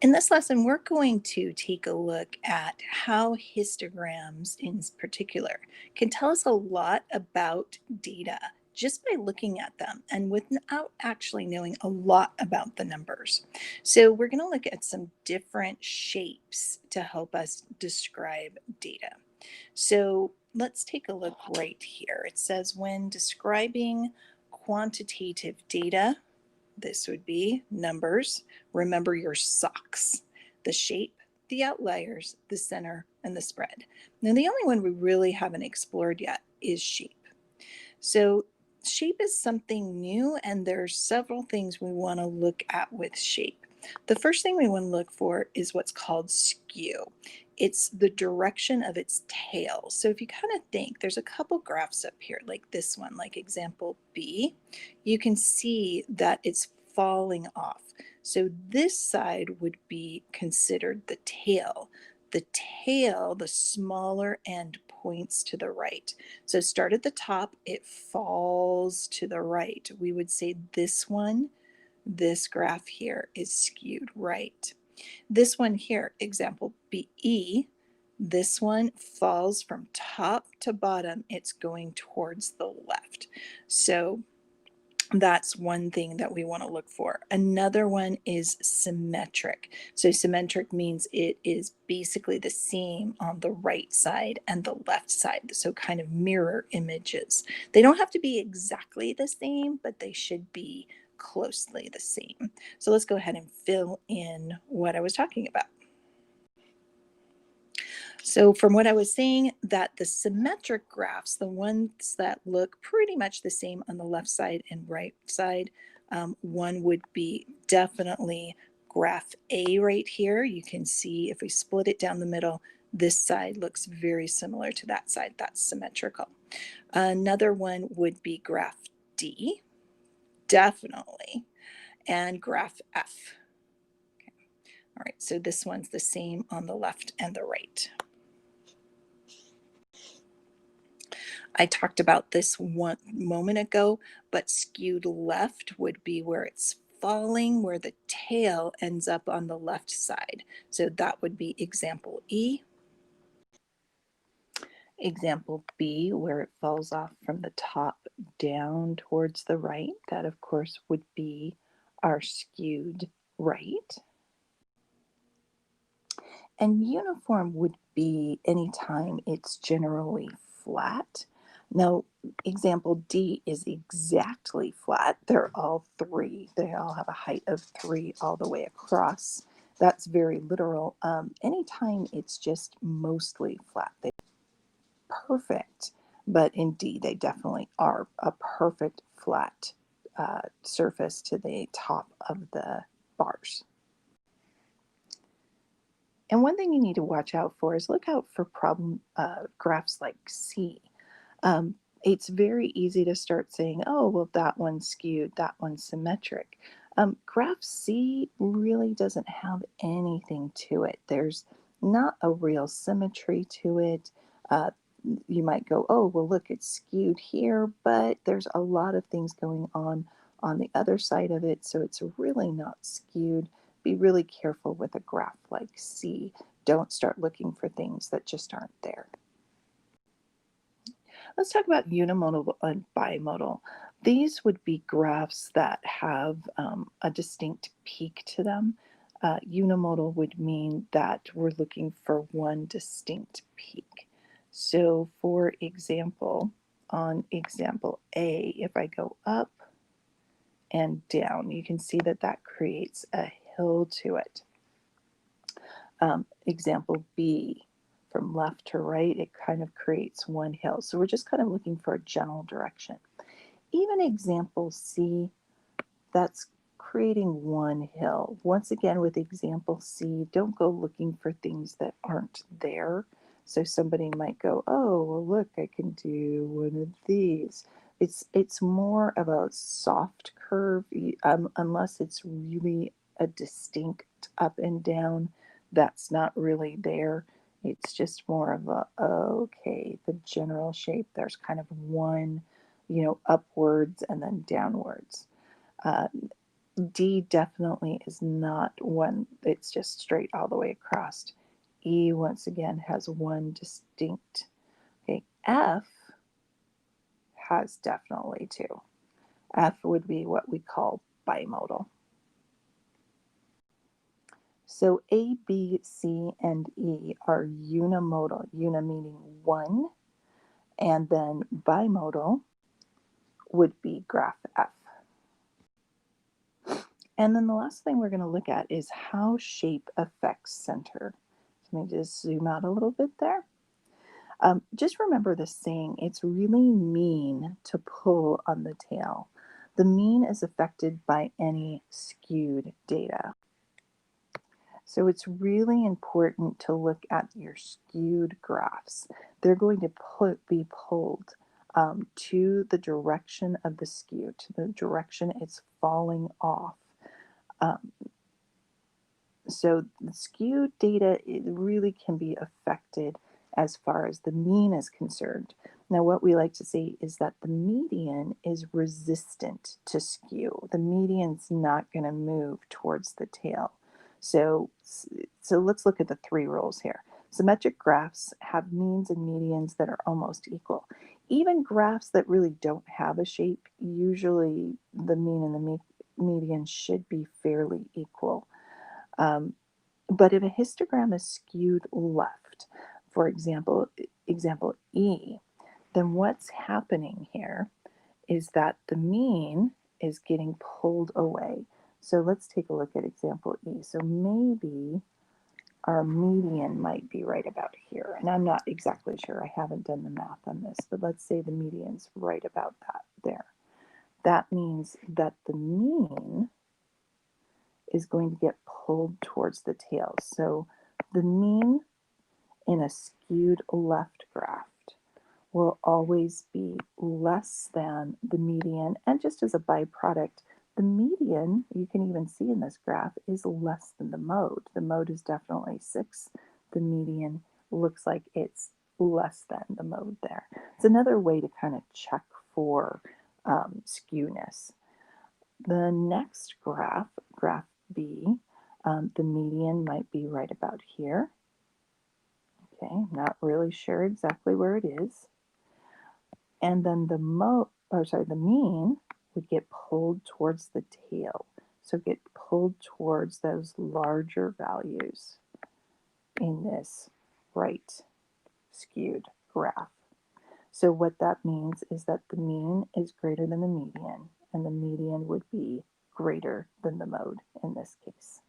In this lesson, we're going to take a look at how histograms in particular can tell us a lot about data just by looking at them and without actually knowing a lot about the numbers. So we're going to look at some different shapes to help us describe data. So let's take a look right here. It says when describing quantitative data, this would be numbers. Remember your socks, the shape, the outliers, the center, and the spread. Now, the only one we really haven't explored yet is shape. So shape is something new, and there's several things we want to look at with shape. The first thing we want to look for is what's called skew. It's the direction of its tail. So if you kind of think, there's a couple graphs up here, like this one, like example B, you can see that it's falling off. So this side would be considered the tail. The tail, the smaller end, points to the right. So start at the top, it falls to the right. We would say this one, this graph here is skewed right. This one here, example BE, this one falls from top to bottom. It's going towards the left. So that's one thing that we want to look for. Another one is symmetric. So symmetric means it is basically the same on the right side and the left side. So kind of mirror images. They don't have to be exactly the same, but they should be closely the same. So let's go ahead and fill in what I was talking about. So from what I was saying, that the symmetric graphs, the ones that look pretty much the same on the left side and right side, one would be definitely graph A right here. You can see if we split it down the middle, this side looks very similar to that side. That's symmetrical. Another one would be graph D, definitely, and graph F. Okay. All right, so this one's the same on the left and the right. I talked about this one moment ago, but skewed left would be where it's falling, where the tail ends up on the left side. So that would be example E. Example B, where it falls off from the top down towards the right. That, of course, would be our skewed right. And uniform would be anytime it's generally flat. Now, example D is exactly flat. They're all three. They all have a height of 3 all the way across. That's very literal. Anytime it's just mostly flat, they're perfect. But in D, they definitely are a perfect flat surface to the top of the bars. And one thing you need to watch out for is look out for problem graphs like C. It's very easy to start saying, oh, well, that one's skewed, that one's symmetric. Graph C really doesn't have anything to it. There's not a real symmetry to it. You might go, oh, well, look, it's skewed here, but there's a lot of things going on the other side of it, so it's really not skewed. Be really careful with a graph like C. Don't start looking for things that just aren't there. Let's talk about unimodal and bimodal. These would be graphs that have a distinct peak to them. Unimodal would mean that we're looking for one distinct peak. So for example, on example A, if I go up and down, you can see that that creates a hill to it. Example B, from left to right, it kind of creates one hill. So we're just kind of looking for a general direction. Even example C, that's creating one hill. Once again, with example C, don't go looking for things that aren't there. So somebody might go, oh, well, look, I can do one of these. It's more of a soft curve, unless it's really a distinct up and down. That's not really there. It's just more of a, okay, the general shape. There's kind of one, upwards and then downwards. D definitely is not one that's just straight all the way across. E, once again, has one distinct. Okay, F has definitely two. F would be what we call bimodal. So A, B, C, and E are unimodal, uni meaning one, and then bimodal would be graph F. And then the last thing we're going to look at is how shape affects center. So let me just zoom out a little bit there. Just remember this saying, it's really mean to pull on the tail. The mean is affected by any skewed data. So it's really important to look at your skewed graphs. They're going to be pulled to the direction of the skew, to the direction it's falling off. Um, so the skewed data, it really can be affected as far as the mean is concerned. Now, what we like to say is that the median is resistant to skew. The median's not going to move towards the tail. So let's look at the three rules here. Symmetric graphs have means and medians that are almost equal. Even graphs that really don't have a shape, usually the mean and the median should be fairly equal. But if a histogram is skewed left, for example E, then what's happening here is that the mean is getting pulled away. So let's take a look at example E. So maybe our median might be right about here. And I'm not exactly sure. I haven't done the math on this, but let's say the median's right about that there. That means that the mean is going to get pulled towards the tail. So the mean in a skewed left graph will always be less than the median. And just as a byproduct, the median, you can even see in this graph, is less than the mode. The mode is definitely 6. The median looks like it's less than the mode there. It's another way to kind of check for skewness. The next graph, graph B, the median might be right about here. Okay, I'm not really sure exactly where it is. And then the mean would get pulled towards the tail. So get pulled towards those larger values in this right skewed graph. So what that means is that the mean is greater than the median, and the median would be greater than the mode in this case.